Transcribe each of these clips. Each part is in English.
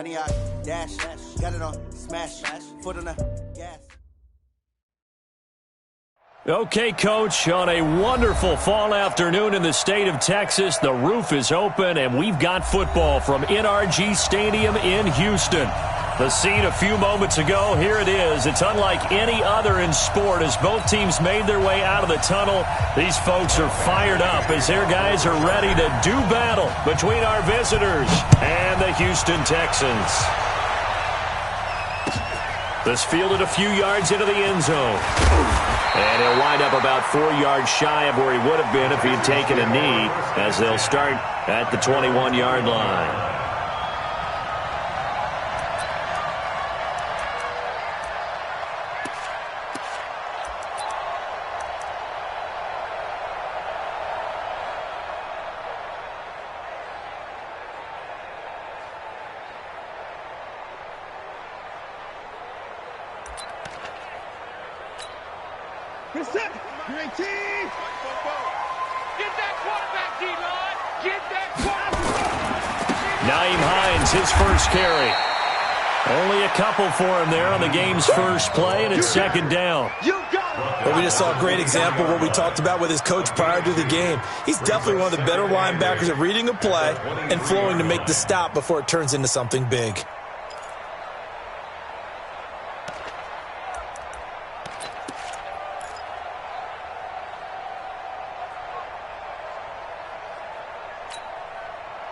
Honey, I dash, got it on, smash, foot on the gas. Okay, Coach, on a wonderful fall afternoon in the state of Texas, the roof is open, and we've got football from NRG Stadium in Houston. The scene a few moments ago, here it is. It's unlike any other in sport as both teams made their way out of the tunnel. These folks are fired up as their guys are ready to do battle between our visitors and the Houston Texans. This fielded a few yards into the end zone. And he'll wind up about 4 yards shy of where he would have been if he had taken a knee, as they'll start at the 21-yard line. His first carry. Only a couple for him there on the game's first play, and it's second down. Well, we just saw a great example of what we talked about with his coach prior to the game. He's definitely one of the better linebackers at reading a play and flowing to make the stop before it turns into something big.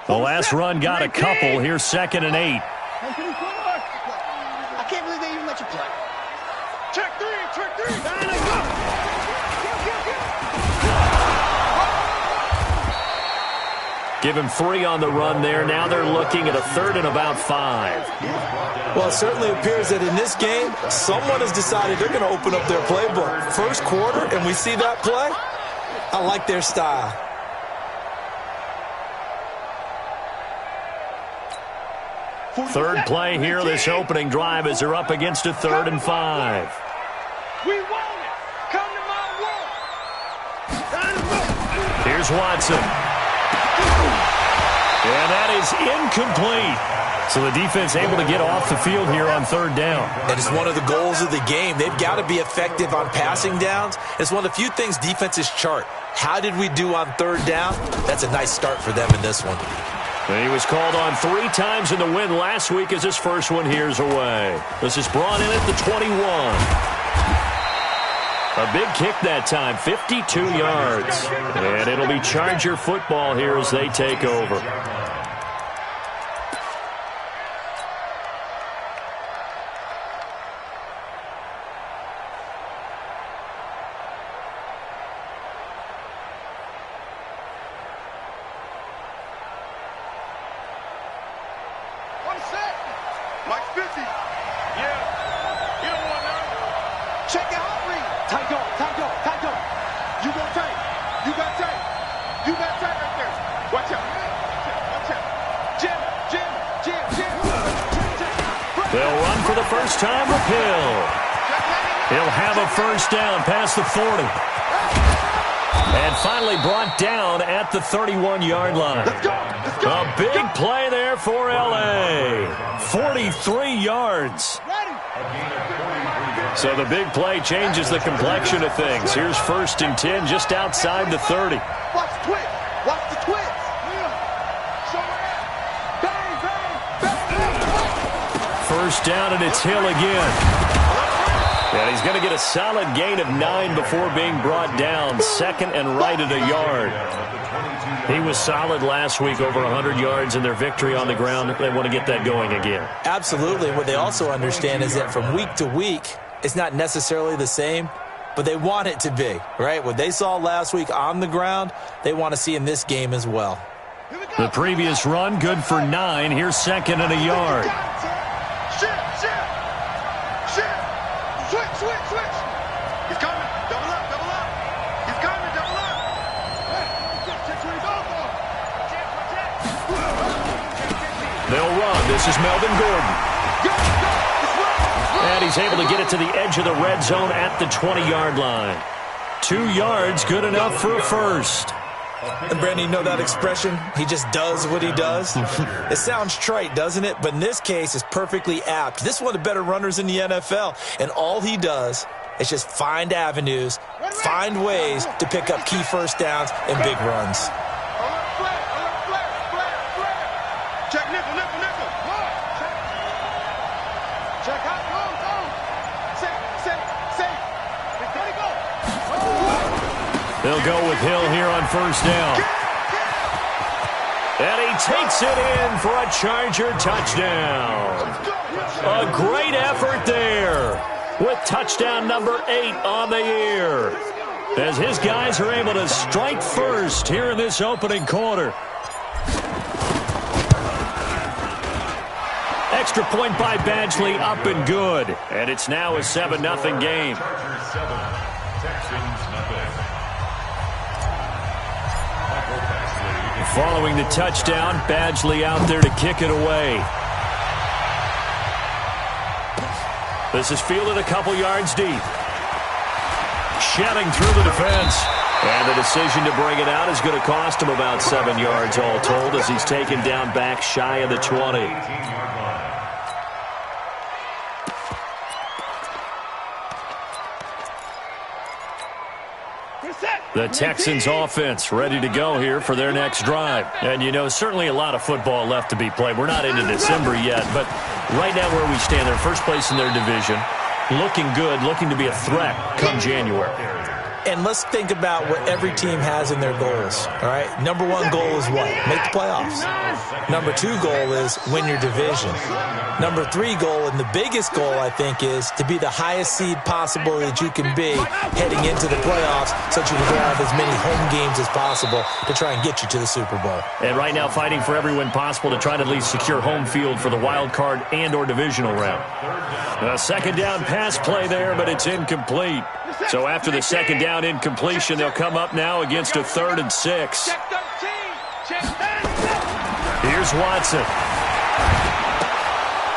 The last run got a couple. Here's 2nd and 8. I can't believe they even let you play. Check three. Give him 3 on the run there. Now they're looking at a 3rd and about 5. Well, it certainly appears that in this game, someone has decided they're going to open up their playbook. First quarter, and we see that play. I like their style. Third play here, this opening drive, as they're up against a 3rd and 5. We want it. Come to my world. Here's Watson. And that is incomplete. So the defense able to get off the field here on 3rd down. And it's one of the goals of the game. They've got to be effective on passing downs. It's one of the few things defenses chart. How did we do on 3rd down? That's a nice start for them in this one. And he was called on 3 times in the win last week as his first one here's away. This is brought in at the 21. A big kick that time, 52 yards. And it'll be Charger football here as they take over. They'll run for the first time with Hill. He'll have a first down past the 40. And finally brought down at the 31-yard line. A big play there for L.A. 43 yards. So the big play changes the complexion of things. Here's 1st and 10 just outside the 30. Watch the twist. Watch the twist. First down, and it's Hill again. And he's going to get a solid gain of 9 before being brought down. 2nd and right at a yard. He was solid last week, over 100 yards in their victory on the ground. They want to get that going again. Absolutely. What they also understand is that from week to week, it's not necessarily the same, but they want it to be, right? What they saw last week on the ground, they want to see in this game as well. The previous run, good for 9. Here's 2nd and a yard. Switch. He's coming. Double up. He's coming. Double up. They'll run. This is Melvin Gordon. And he's able to get it to the edge of the red zone at the 20-yard line. 2 yards, good enough for a first. And Brandon, you know that expression? He just does what he does. It sounds trite, doesn't it? But in this case, it's perfectly apt. This is one of the better runners in the NFL. And all he does is just find avenues, find ways to pick up key first downs and big runs. Check nickel, nickel, nickel. Check out, go. Say. They'll go with Hill here on first down. And he takes it in for a Charger touchdown. A great effort there with touchdown number 8 on the year, as his guys are able to strike first here in this opening quarter. Extra point by Badgley, up and good. And it's now a 7-0 game. Following the touchdown, Badgley out there to kick it away. This is fielded a couple yards deep. Shedding through the defense. And the decision to bring it out is going to cost him about 7 yards all told, as he's taken down back shy of the 20. The Texans offense ready to go here for their next drive. And, you know, certainly a lot of football left to be played. We're not into December yet, but right now where we stand, they're first place in their division. Looking good, looking to be a threat come January. And let's think about what every team has in their goals, all right? Number 1 goal is what? Make the playoffs. Number 2 goal is win your division. Number 3 goal, and the biggest goal, I think, is to be the highest seed possible that you can be heading into the playoffs, so that you can have as many home games as possible to try and get you to the Super Bowl. And right now fighting for every win possible to try to at least secure home field for the wild card and or divisional round. A second down pass play there, but it's incomplete. So after the second down incompletion, they'll come up now against a 3rd and 6. Here's Watson.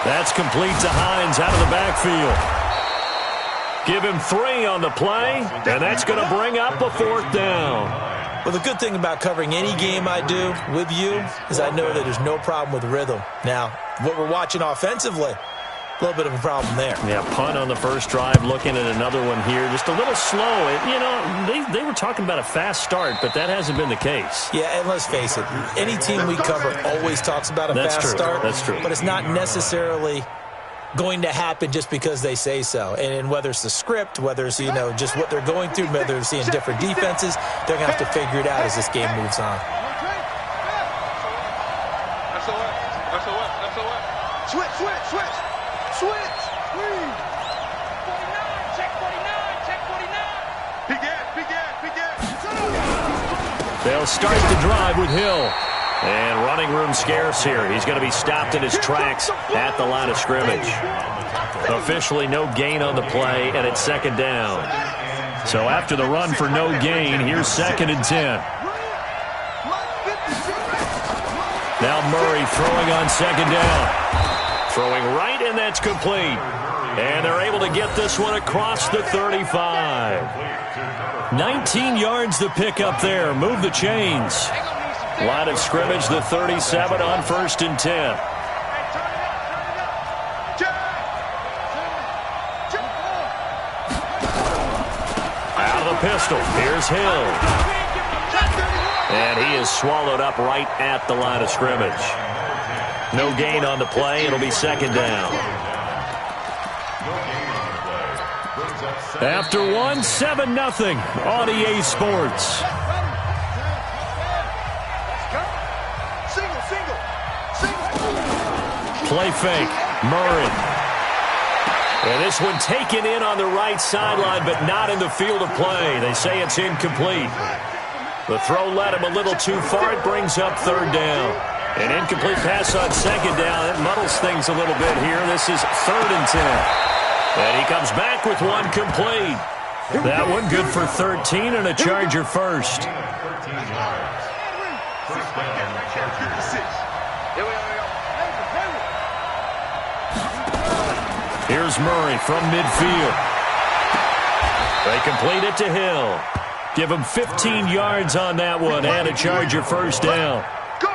That's complete to Hines out of the backfield. Give him 3 on the play, and that's going to bring up a 4th down. Well, the good thing about covering any game I do with you is I know that there's no problem with rhythm. Now, what we're watching offensively, a little bit of a problem there. Yeah, punt on the first drive, looking at another one here. Just a little slow. You know, they were talking about a fast start, but that hasn't been the case. Yeah, and let's face it, any team we cover always talks about a fast start. That's true. But it's not necessarily going to happen just because they say so. And whether it's the script, whether it's, you know, just what they're going through, whether they're seeing different defenses, they're going to have to figure it out as this game moves on. Switch. 49, check 49. Peek at. They'll start the drive with Hill. And running room scarce here. He's going to be stopped in his tracks at the line of scrimmage. Officially no gain on the play, and it's 2nd down. So after the run for no gain, here's 2nd and 10. Now Murray throwing on 2nd down. Throwing right, and that's complete. And they're able to get this one across the 35. 19 yards to pick up there. Move the chains. Line of scrimmage, the 37 on 1st and 10. Out of the pistol. Here's Hill. And he is swallowed up right at the line of scrimmage. No gain on the play. It'll be 2nd down. After 1, 7-0 on EA Sports. Play fake. Murray. And this one taken in on the right sideline, but not in the field of play. They say it's incomplete. The throw led him a little too far. It brings up 3rd down. An incomplete pass on 2nd down. It muddles things a little bit here. This is 3rd and 10. And he comes back with one complete. That one good for 13 and a Charger first. Here's Murray from midfield. They complete it to Hill. Give him 15 yards on that one and a Charger first down. Go!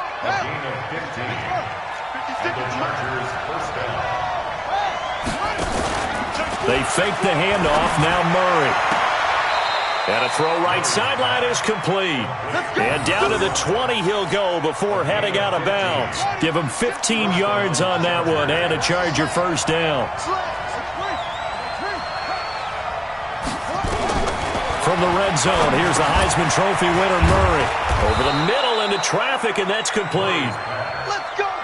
They fake the handoff. Now Murray. And a throw right sideline is complete. And down to the 20 he'll go before heading out of bounds. Give him 15 yards on that one and a Charger first down. From the red zone, here's the Heisman Trophy winner Murray. Over the middle into traffic, and that's complete.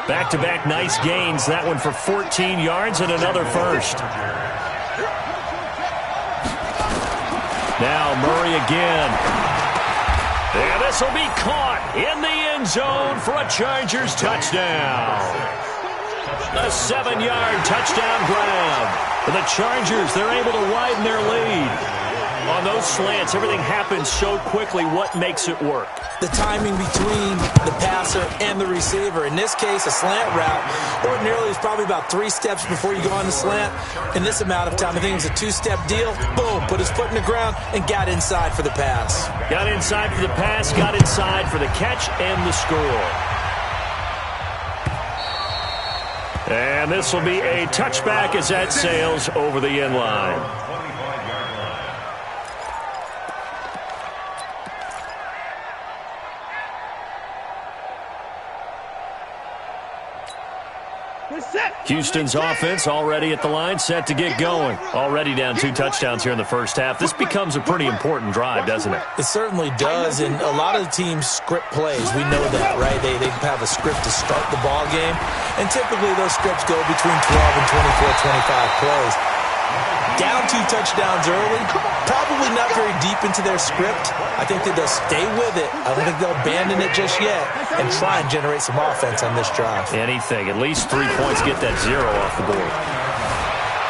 Back-to-back nice gains. That one for 14 yards and another first. Now Murray again. And this will be caught in the end zone for a Chargers touchdown. A 7-yard touchdown grab. For the Chargers, they're able to widen their lead. On those slants, everything happens so quickly. What makes it work? The timing between the passer and the receiver. In this case, a slant route ordinarily is probably about 3 steps before you go on the slant. In this amount of time, I think it was a 2-step deal. Boom, put his foot in the ground and got inside for the pass. Got inside for the pass, got inside for the catch and the score. And this will be a touchback as that sails over the end line. Houston's offense already at the line, set to get going. Already down 2 touchdowns here in the first half. This becomes a pretty important drive, doesn't it? It certainly does, and a lot of the teams script plays. We know that, right? They have a script to start the ball game, and typically those scripts go between 12 and 24, 25 plays. Down 2 touchdowns early, probably not very deep into their script. I think that they'll stay with it. I don't think they'll abandon it just yet and try and generate some offense on this drive. Anything. At least 3 points, get that 0 off the board.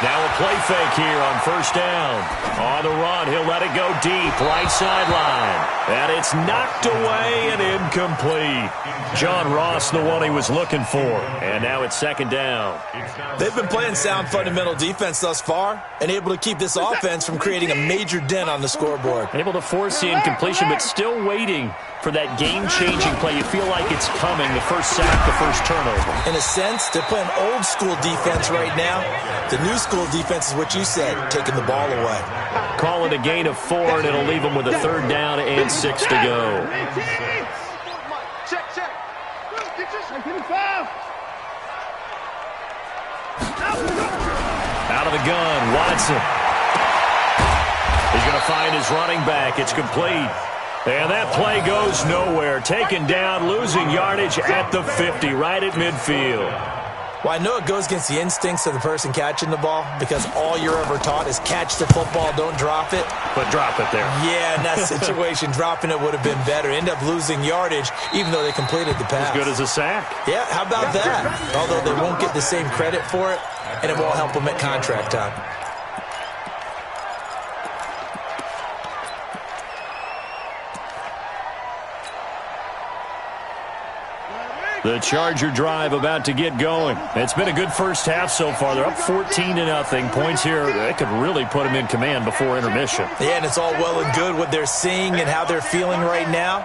Now a play fake here on first down. On the run, he'll let it go deep, right sideline. And it's knocked away and incomplete. John Ross, the one he was looking for. And now it's second down. They've been playing sound fundamental defense thus far and able to keep this offense from creating a major dent on the scoreboard. Able to force the incompletion, but still waiting for that game-changing play. You feel like it's coming, the first sack, the first turnover. In a sense, they're playing old-school defense right now. The new school defense is what you said, taking the ball away. Call it a gain of 4, and it'll leave them with a 3rd down and 6 to go. Check. Out of the gun, Watson. He's going to find his running back. It's complete. And that play goes nowhere. Taken down, losing yardage at the 50, right at midfield. Well, I know it goes against the instincts of the person catching the ball because all you're ever taught is catch the football, don't drop it. But drop it there. Yeah, in that situation, dropping it would have been better. End up losing yardage even though they completed the pass. As good as a sack. Yeah, how about that? Although they won't get the same credit for it, and it won't help them at contract time. The Charger drive about to get going. It's been a good first half so far. They're up 14-0. Points here, they could really put them in command before intermission. Yeah, and it's all well and good what they're seeing and how they're feeling right now.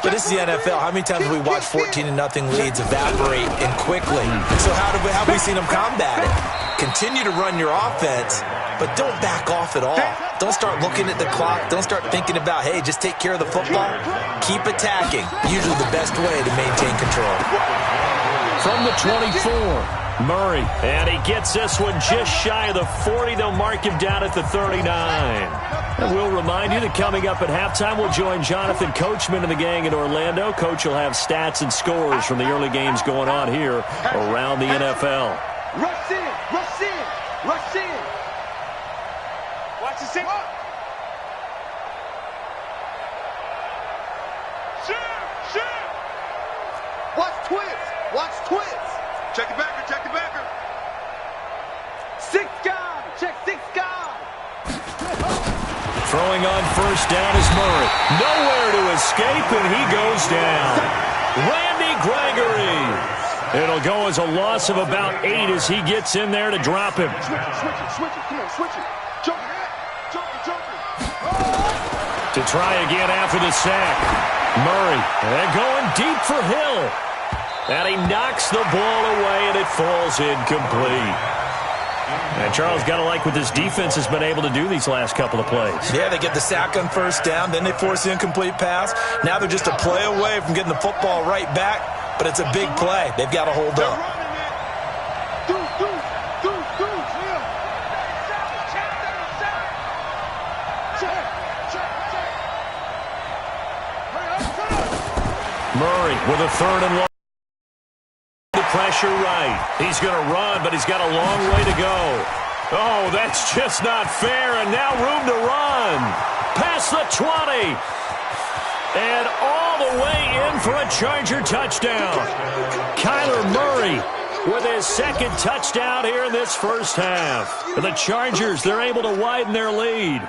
But this is the NFL. How many times have we watched 14-0 leads evaporate and quickly? So how have we seen them combat it? Continue to run your offense, but don't back off at all. Don't start looking at the clock. Don't start thinking about, hey, just take care of the football. Keep attacking. Usually the best way to maintain control. From the 24, Murray. And he gets this one just shy of the 40. They'll mark him down at the 39. And we'll remind you that coming up at halftime, we'll join Jonathan Coachman and the gang in Orlando. Coach will have stats and scores from the early games going on here around the NFL. Rush in. Watch the sit. Shoot. Watch twins. Check the backer. 6 guys. Check 6 guys. Throwing on first down is Murray. Nowhere to escape, and he goes down. Randy Gregory. It'll go as a loss of about 8 as he gets in there to drop him. Switch it. Come on, switch it. Joker. To To try again after the sack. Murray, and going deep for Hill. And he knocks the ball away, and it falls incomplete. And Charles, got to like what this defense has been able to do these last couple of plays. Yeah, they get the sack on first down, then they force the incomplete pass. Now they're just a play away from getting the football right back, but it's a big play. They've got to hold up. Murray with a third and long. Pressure right. He's going to run, but he's got a long way to go. Oh, that's just not fair, and now room to run. Past the 20. And all the way in for a Charger touchdown. Kyler Murray with his second touchdown here in this first half. For the Chargers, they're able to widen their lead.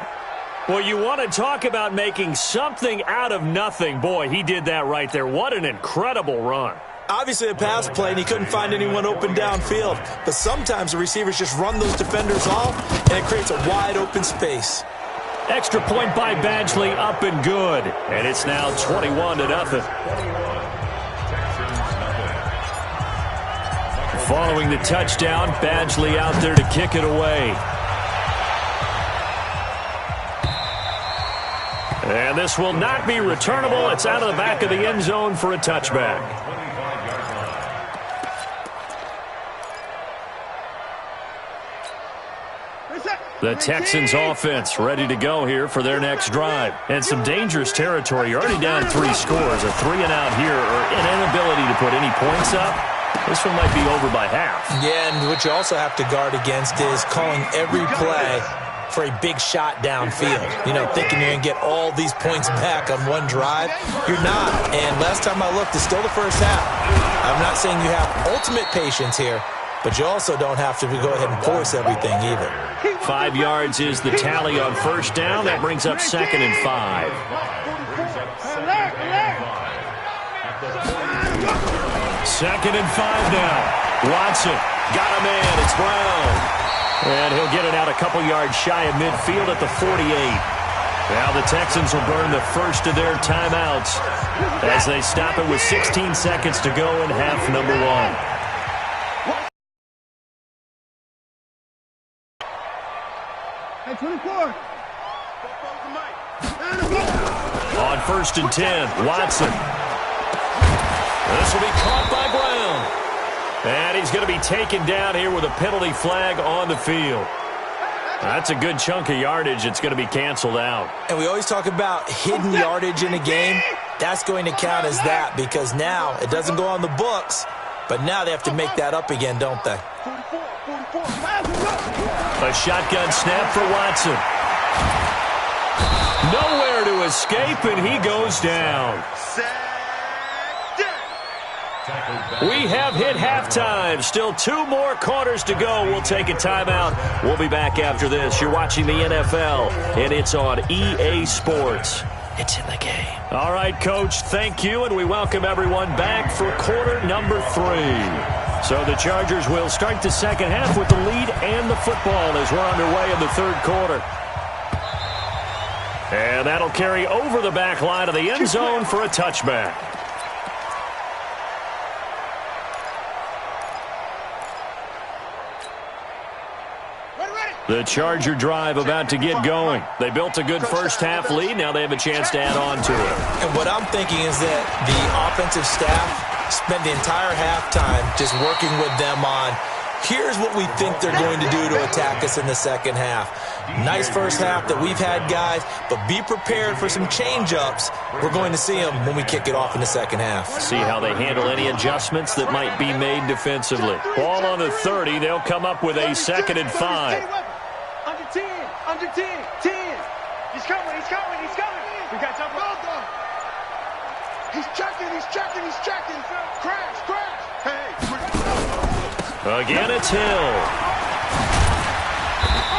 Well, you want to talk about making something out of nothing. Boy, he did that right there. What an incredible run. Obviously a pass play, and he couldn't find anyone open downfield. But sometimes the receivers just run those defenders off, and it creates a wide open space. Extra point by Badgley, up and good. And it's now 21-0. Following the touchdown, Badgley out there to kick it away. And this will not be returnable. It's out of the back of the end zone for a touchback. The Texans offense ready to go here for their next drive. And some dangerous territory. You're already down 3 scores. A 3-and-out here, or an inability to put any points up. This one might be over by half. Yeah, and what you also have to guard against is calling every play for a big shot downfield. You know, thinking you're going to get all these points back on one drive. You're not. And last time I looked, it's still the first half. I'm not saying you have ultimate patience here, but you also don't have to go ahead and force everything either. 5 yards is the tally on first down. That brings up 2nd and 5. Second and 5 now. Watson got a man. It's Brown. And he'll get it out a couple yards shy of midfield at the 48. Now the Texans will burn the first of their timeouts as they stop it with 16 seconds to go in half number 1. On 1st and 10, Watson. This will be caught by Brown. And he's going to be taken down here with a penalty flag on the field. That's a good chunk of yardage. It's going to be canceled out. And we always talk about hidden yardage in a game. That's going to count as that because now it doesn't go on the books, but now they have to make that up again, don't they? A shotgun snap for Watson. Nowhere to escape, and he goes down. We have hit halftime. Still 2 more quarters to go. We'll take a timeout. We'll be back after this. You're watching the NFL, and it's on EA Sports. It's in the game. All right, Coach, thank you, and we welcome everyone back for quarter number 3. So the Chargers will start the second half with the lead and the football as we're underway in the third quarter. And that'll carry over the back line of the end zone for a touchback. The Charger drive about to get going. They built a good first half lead. Now they have a chance to add on to it. And what I'm thinking is that the offensive staff spent the entire halftime just working with them on, here's what we think they're going to do to attack us in the second half. Nice first half that we've had, guys, but be prepared for some change-ups. We're going to see them when we kick it off in the second half. See how they handle any adjustments that might be made defensively. Ball on the 30. They'll come up with a 2nd and 5. Under 10. He's coming. We got something. He's checking. Crash. Hey. Again, it's Hill.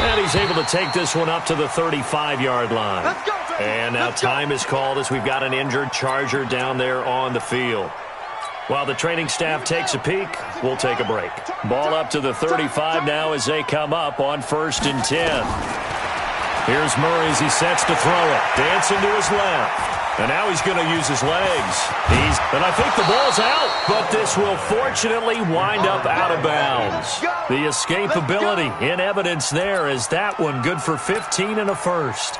And he's able to take this one up to the 35-yard line. Let's go, baby. And now time is called as we've got an injured Charger down there on the field. While the training staff takes a peek, we'll take a break. Ball up to the 35 now as they come up on 1st and 10. Here's Murray as he sets to throw it. Dancing to his left. And now he's going to use his legs. And I think the ball's out, but this will fortunately wind up out of bounds. The escapability in evidence there is that one good for 15 and a first.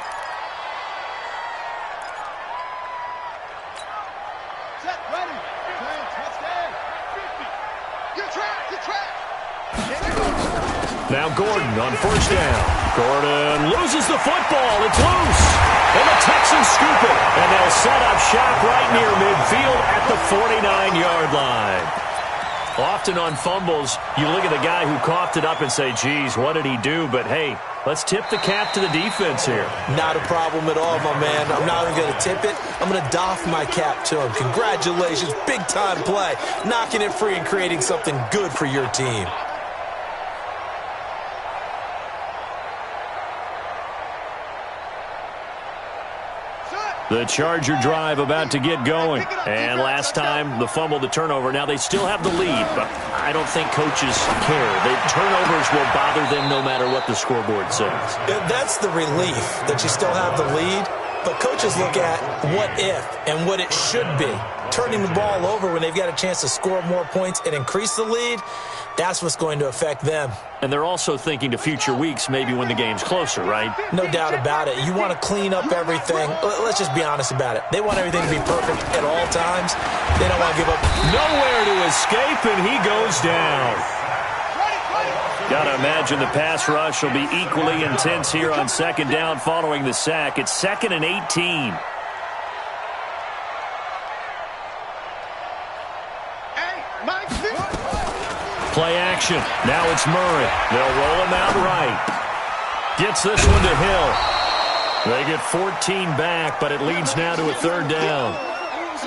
Now Gordon on first down. Gordon loses the football. It's loose. And the Texans scoop it. And they'll set up shop right near midfield at the 49-yard line. Often on fumbles, you look at the guy who coughed it up and say, geez, what did he do? But, hey, let's tip the cap to the defense here. Not a problem at all, my man. I'm not even going to tip it. I'm going to doff my cap to him. Congratulations. Big-time play. Knocking it free and creating something good for your team. The Charger drive about to get going. And last time, the fumble, the turnover. Now they still have the lead, but I don't think coaches care. The turnovers will bother them no matter what the scoreboard says. That's the relief that you still have the lead. But coaches look at what if and what it should be. Turning the ball over when they've got a chance to score more points and increase the lead, that's what's going to affect them. And they're also thinking to future weeks, maybe when the game's closer, right? No doubt about it. You want to clean up everything. Let's just be honest about it. They want everything to be perfect at all times. They don't want to give up. Nowhere to escape, and he goes down. Got to imagine the pass rush will be equally intense here on second down following the sack. It's 2nd and 18. Play action. Now it's Murray. They'll roll him out right. Gets this one to Hill. They get 14 back, but it leads now to a 3rd down.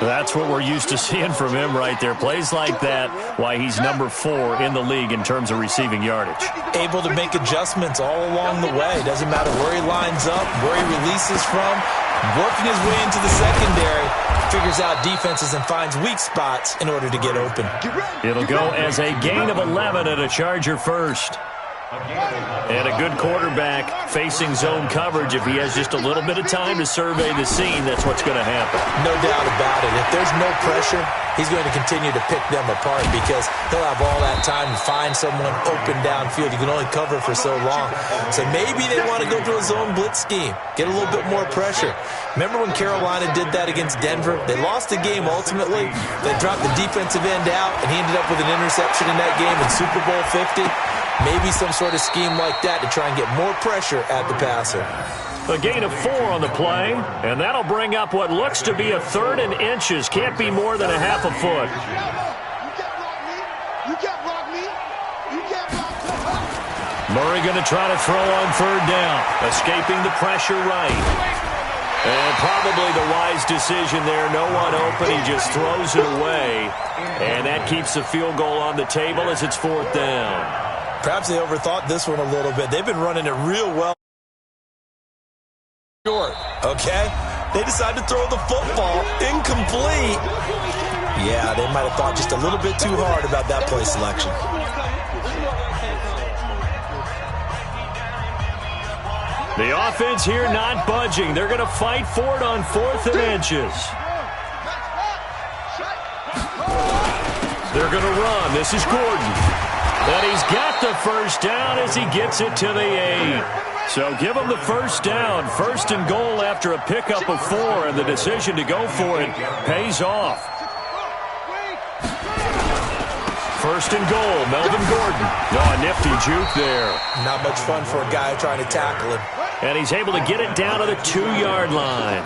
That's what we're used to seeing from him right there. Plays like that, why he's number 4 in the league in terms of receiving yardage. Able to make adjustments all along the way. Doesn't matter where he lines up, where he releases from. Working his way into the secondary, figures out defenses and finds weak spots in order to get open. It'll go as a gain of 11 at a Charger first. And a good quarterback facing zone coverage. If he has just a little bit of time to survey the scene, that's what's going to happen. No doubt about it. If there's no pressure, he's going to continue to pick them apart because he'll have all that time to find someone open downfield. You can only cover for so long. So maybe they want to go to a zone blitz scheme, get a little bit more pressure. Remember when Carolina did that against Denver? They lost the game ultimately. They dropped the defensive end out, and he ended up with an interception in that game in Super Bowl 50. Maybe some sort of scheme like that to try and get more pressure at the passer. A gain of 4 on the play, and that'll bring up what looks to be a 3rd and inches. Can't be more than a half a foot. Murray going to try to throw on 3rd down, escaping the pressure right. And probably the wise decision there. No one open. He just throws it away. And that keeps the field goal on the table as it's 4th down. Perhaps they overthought this one a little bit. They've been running it real well. Short, okay? They decided to throw the football incomplete. Yeah, they might have thought just a little bit too hard about that play selection. The offense here not budging. They're going to fight for it on 4th and inches. They're going to run. This is Gordon. And he's got the first down as he gets it to the 8. So give him the first down. 1st and goal after a pickup of 4, and the decision to go for it pays off. 1st and goal, Melvin Gordon. Oh, a nifty juke there. Not much fun for a guy trying to tackle him. And he's able to get it down to the 2-yard line.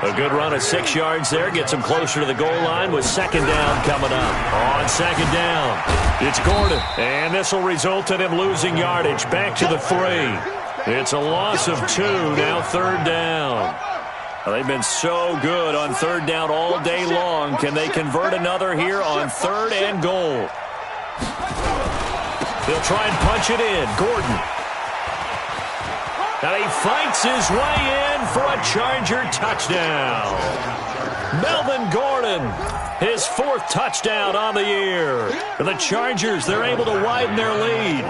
A good run of 6 yards there. Gets him closer to the goal line with 2nd down coming up. On 2nd down, it's Gordon. And this will result in him losing yardage. Back to the 3. It's a loss of 2. Now 3rd down. Well, they've been so good on 3rd down all day long. Can they convert another here on 3rd and goal? They'll try and punch it in. Gordon. And he fights his way in for a Charger touchdown. Melvin Gordon, his 4th touchdown on the year. For the Chargers, they're able to widen their lead.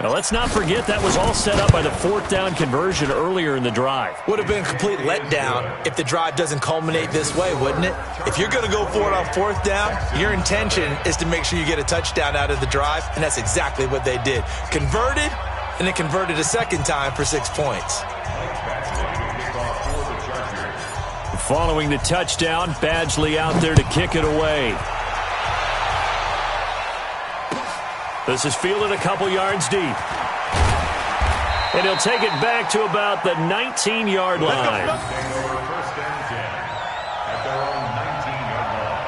Now, let's not forget that was all set up by the fourth down conversion earlier in the drive. Would have been a complete letdown if the drive doesn't culminate this way, wouldn't it? If you're going to go for it on fourth down, your intention is to make sure you get a touchdown out of the drive, and that's exactly what they did. Converted, and then converted a second time for 6 points. Following the touchdown, Badgley out there to kick it away. This is fielded a couple yards deep. And he'll take it back to about the 19-yard line. First and 10 at their own 19-yard line.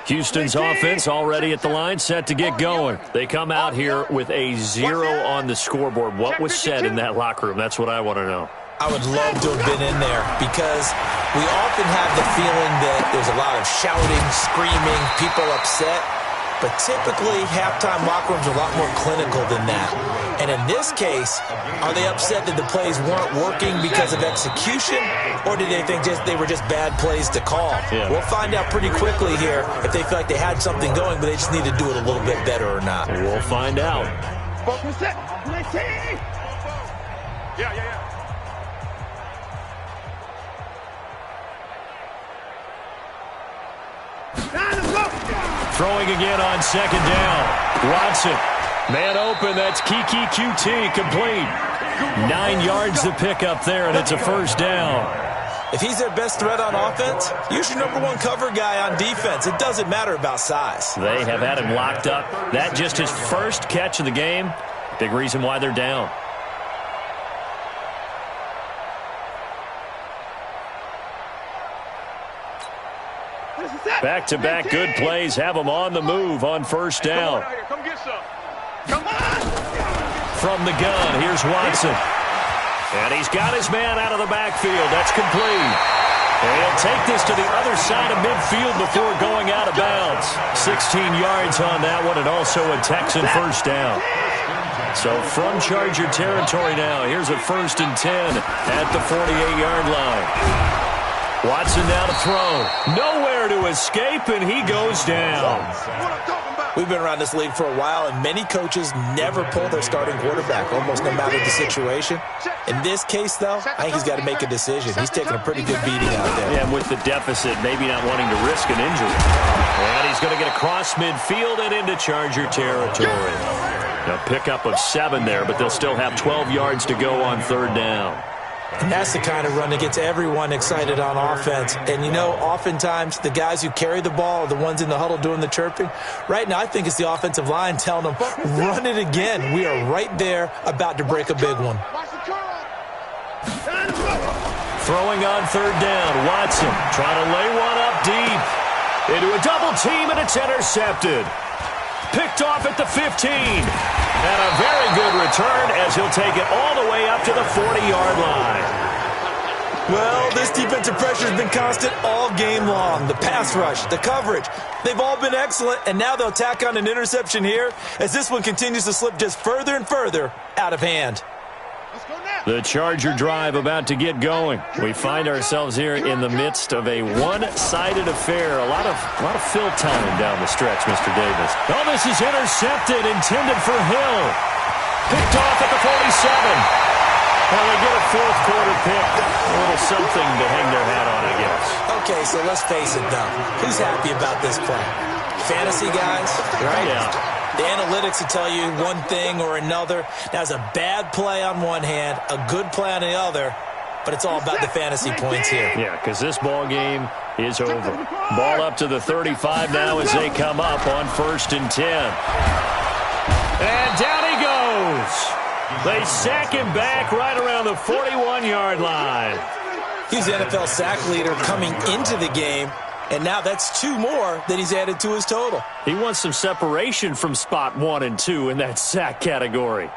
Houston's offense already at the line, set to get going. They come out here with a 0 on the scoreboard. What was said in that locker room? That's what I want to know. I would love to have been in there because we often have the feeling that there's a lot of shouting, screaming, people upset. But typically, halftime locker rooms are a lot more clinical than that. And in this case, are they upset that the plays weren't working because of execution, or did they think they were just bad plays to call? Yeah. We'll find out pretty quickly here if they feel like they had something going, but they just need to do it a little bit better or not. We'll find out. Yeah. Throwing again on second down. Watson. Man open. That's Kiki QT complete. 9 yards to pick up there, and it's a first down. If he's their best threat on offense, use your number one cover guy on defense. It doesn't matter about size. They have had him locked up. That just his first catch of the game. Big reason why they're down. Back-to-back good plays have them on the move on first down. Come get some. Come on. From the gun, here's Watson. And he's got his man out of the backfield. That's complete. And he'll take this to the other side of midfield before going out of bounds. 16 yards on that one, and also a Texan first down. So from Charger territory now, here's a 1st and 10 at the 48-yard line. Watson now to throw. Nowhere to escape, and he goes down. We've been around this league for a while, and many coaches never pull their starting quarterback, almost no matter the situation. In this case, though, I think he's got to make a decision. He's taking a pretty good beating out there. Yeah, and with the deficit, maybe not wanting to risk an injury. And he's going to get across midfield and into Charger territory. Now pickup of 7 there, but they'll still have 12 yards to go on third down. And that's the kind of run that gets everyone excited on offense. And, you know, oftentimes the guys who carry the ball are the ones in the huddle doing the chirping. Right now, I think it's the offensive line telling them, run it again. We are right there about to break a big one. Throwing on third down, Watson trying to lay one up deep. Into a double team, and it's intercepted. Picked off at the 15. And a very good return as he'll take it all the way up to the 40-yard line. Well, this defensive pressure has been constant all game long. The pass rush, the coverage, they've all been excellent, and now they'll tack on an interception here as this one continues to slip just further and further out of hand. The Charger drive about to get going. We find ourselves here in the midst of a one-sided affair. A lot of fill time down the stretch, Mr. Davis. Oh, this is intercepted, intended for Hill. Picked off at the 47. Well, they get a fourth quarter pick. A little something to hang their hat on, I guess. Okay, so let's face it, though. Who's happy about this play? Fantasy guys, right? Yeah. The analytics will tell you one thing or another. That's a bad play on one hand, a good play on the other, but it's all about the fantasy points here. Yeah, because this ball game is over. Ball up to the 35 now as they come up on 1st and 10. And down he goes. They sack him back right around the 41-yard line. He's the NFL sack leader coming into the game. And now that's 2 more that he's added to his total. He wants some separation from spot 1 and 2 in that sack category.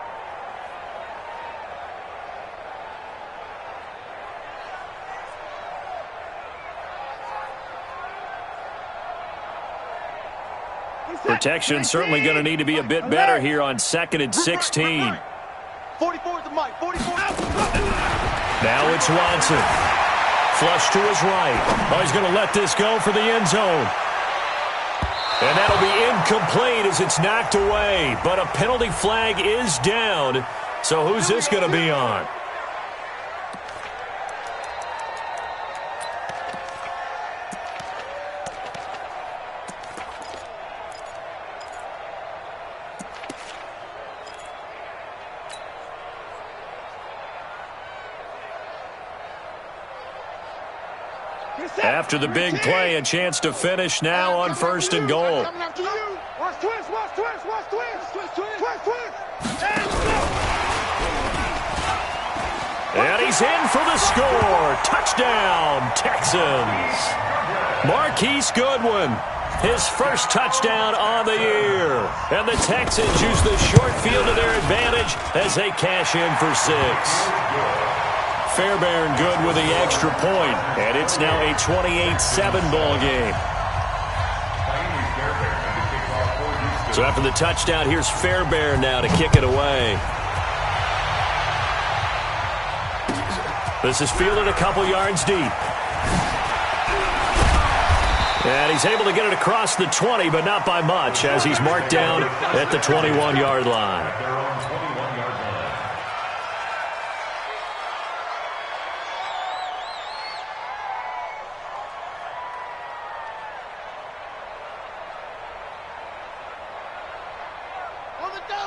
Protection certainly going to need to be a bit better here on 2nd and 16. 44 is the mic. 44. Now it's Watson. Flush to his right. Oh, he's going to let this go for the end zone. And that'll be incomplete as it's knocked away. But a penalty flag is down. So who's this going to be on? After the big play, a chance to finish now on 1st and goal. Watch twist, watch twist, watch twist. Twist, twist. And he's in for the score. Touchdown, Texans. Marquise Goodwin, his first touchdown on the year. And the Texans use the short field to their advantage as they cash in for 6. Fairbairn good with the extra point, and it's now a 28-7 ball game. So after the touchdown, here's Fairbairn now to kick it away. This is fielded a couple yards deep. And he's able to get it across the 20, but not by much, as he's marked down at the 21-yard line.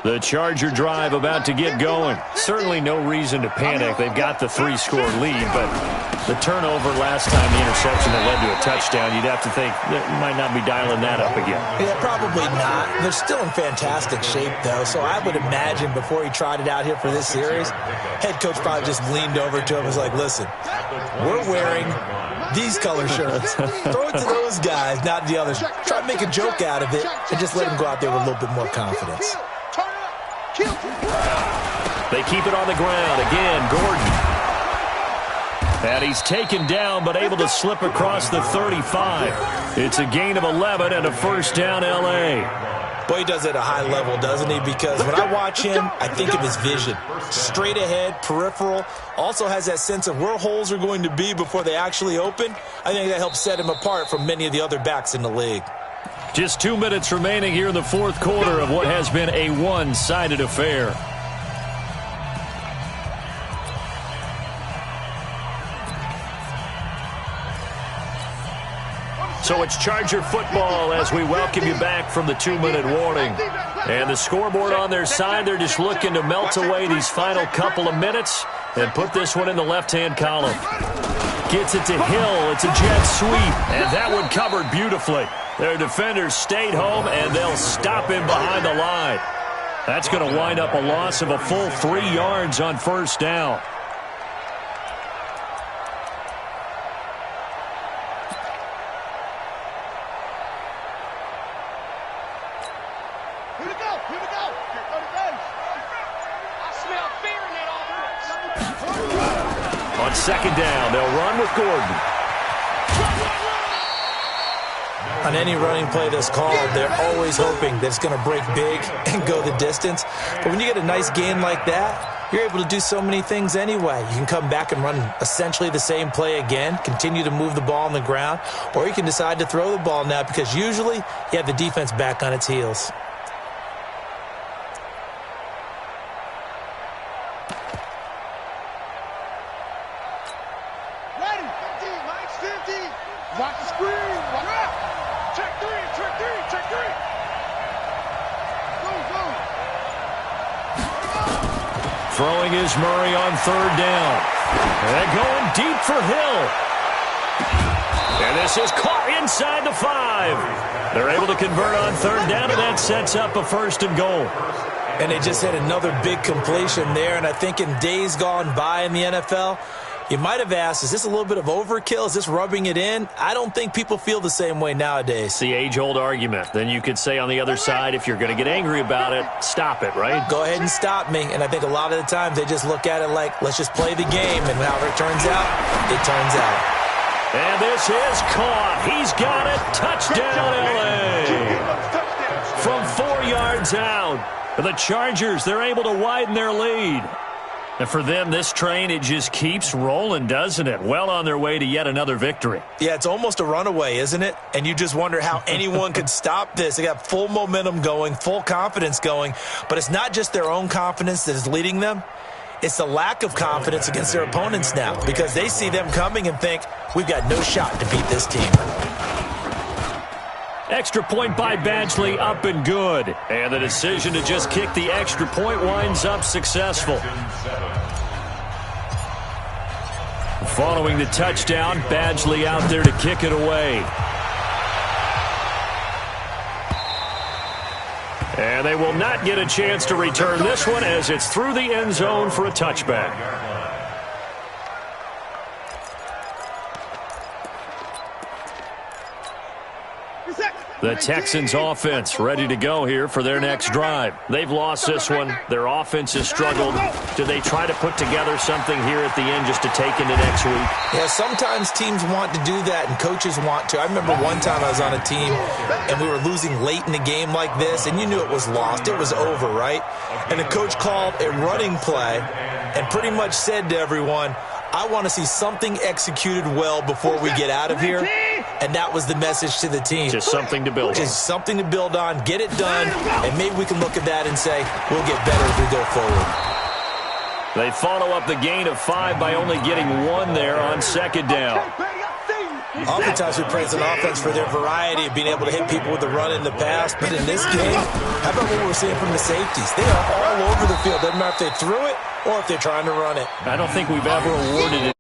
The Charger drive about to get going. Certainly no reason to panic. They've got the 3-score lead, but the turnover last time, the interception that led to a touchdown, you'd have to think they might not be dialing that up again. Yeah, probably not. They're still in fantastic shape, though, so I would imagine before he tried it out here for this series, head coach probably just leaned over to him and was like, listen, we're wearing these color shirts. Throw it to those guys, not the others. Try to make a joke out of it and just let him go out there with a little bit more confidence. They keep it on the ground. Again, Gordon. And he's taken down but able to slip across the 35. It's a gain of 11 and a first down L.A. Boy, he does it at a high level, doesn't he? Because when I watch him, I think of his vision. Straight ahead, peripheral. Also has that sense of where holes are going to be before they actually open. I think that helps set him apart from many of the other backs in the league. Just 2 minutes remaining here in the fourth quarter of what has been a one-sided affair. So it's Charger football as we welcome you back from the 2-minute warning. And the scoreboard on their side, they're just looking to melt away these final couple of minutes and put this one in the left-hand column. Gets it to Hill. It's a jet sweep, and that one covered beautifully. Their defenders stayed home, and they'll stop him behind the line. That's going to wind up a loss of a full 3 yards on first down. Here we go. I smell fear in that offense. On second down, they'll run with Gordon. On any running play that's called, they're always hoping that it's going to break big and go the distance. But when you get a nice game like that, you're able to do so many things anyway. You can come back and run essentially the same play again, continue to move the ball on the ground, or you can decide to throw the ball now because usually you have the defense back on its heels. Ready. 15, Mike. 15. Watch the screen. Check three. Go. Throwing is Murray on third down. And going deep for Hill. And this is caught inside the 5. They're able to convert on third down, and that sets up a first and goal. And they just had another big completion there, and I think in days gone by in the NFL, you might have asked, is this a little bit of overkill? Is this rubbing it in? I don't think people feel the same way nowadays. It's the age-old argument. Then you could say on the other side, if you're going to get angry about it, stop it, right? Go ahead and stop me. And I think a lot of the times they just look at it like, let's just play the game. And however it turns out, it turns out. And this is caught. He's got it. Touchdown, L.A. From 4 yards out. The Chargers, they're able to widen their lead. And for them, this train, it just keeps rolling, doesn't it? Well on their way to yet another victory. Yeah, it's almost a runaway, isn't it? And you just wonder how anyone could stop this. They got full momentum going, full confidence going. But it's not just their own confidence that is leading them. It's the lack of confidence against their opponents now, because they see them coming and think, we've got no shot to beat this team. Extra point by Badgley, up and good. And the decision to just kick the extra point winds up successful. Following the touchdown, Badgley out there to kick it away. And they will not get a chance to return this one as it's through the end zone for a touchback. The Texans offense ready to go here for their next drive. They've lost this one. Their offense has struggled. Do they try to put together something here at the end just to take into next week? Yeah, sometimes teams want to do that and coaches want to. I remember one time I was on a team and we were losing late in the game like this, and you knew it was lost. It was over, right? And the coach called a running play and pretty much said to everyone, I want to see something executed well before we get out of here. And that was the message to the team. Just something to build on. Just something to build on, get it done, and maybe we can look at that and say, we'll get better as we go forward. They follow up the gain of 5 by only getting 1 there on second down. Oftentimes we praise an offense for their variety of being able to hit people with the run in the pass, but in this game, how about what we're seeing from the safeties? They are all over the field. Doesn't matter if they threw it or if they're trying to run it. I don't think we've ever awarded it.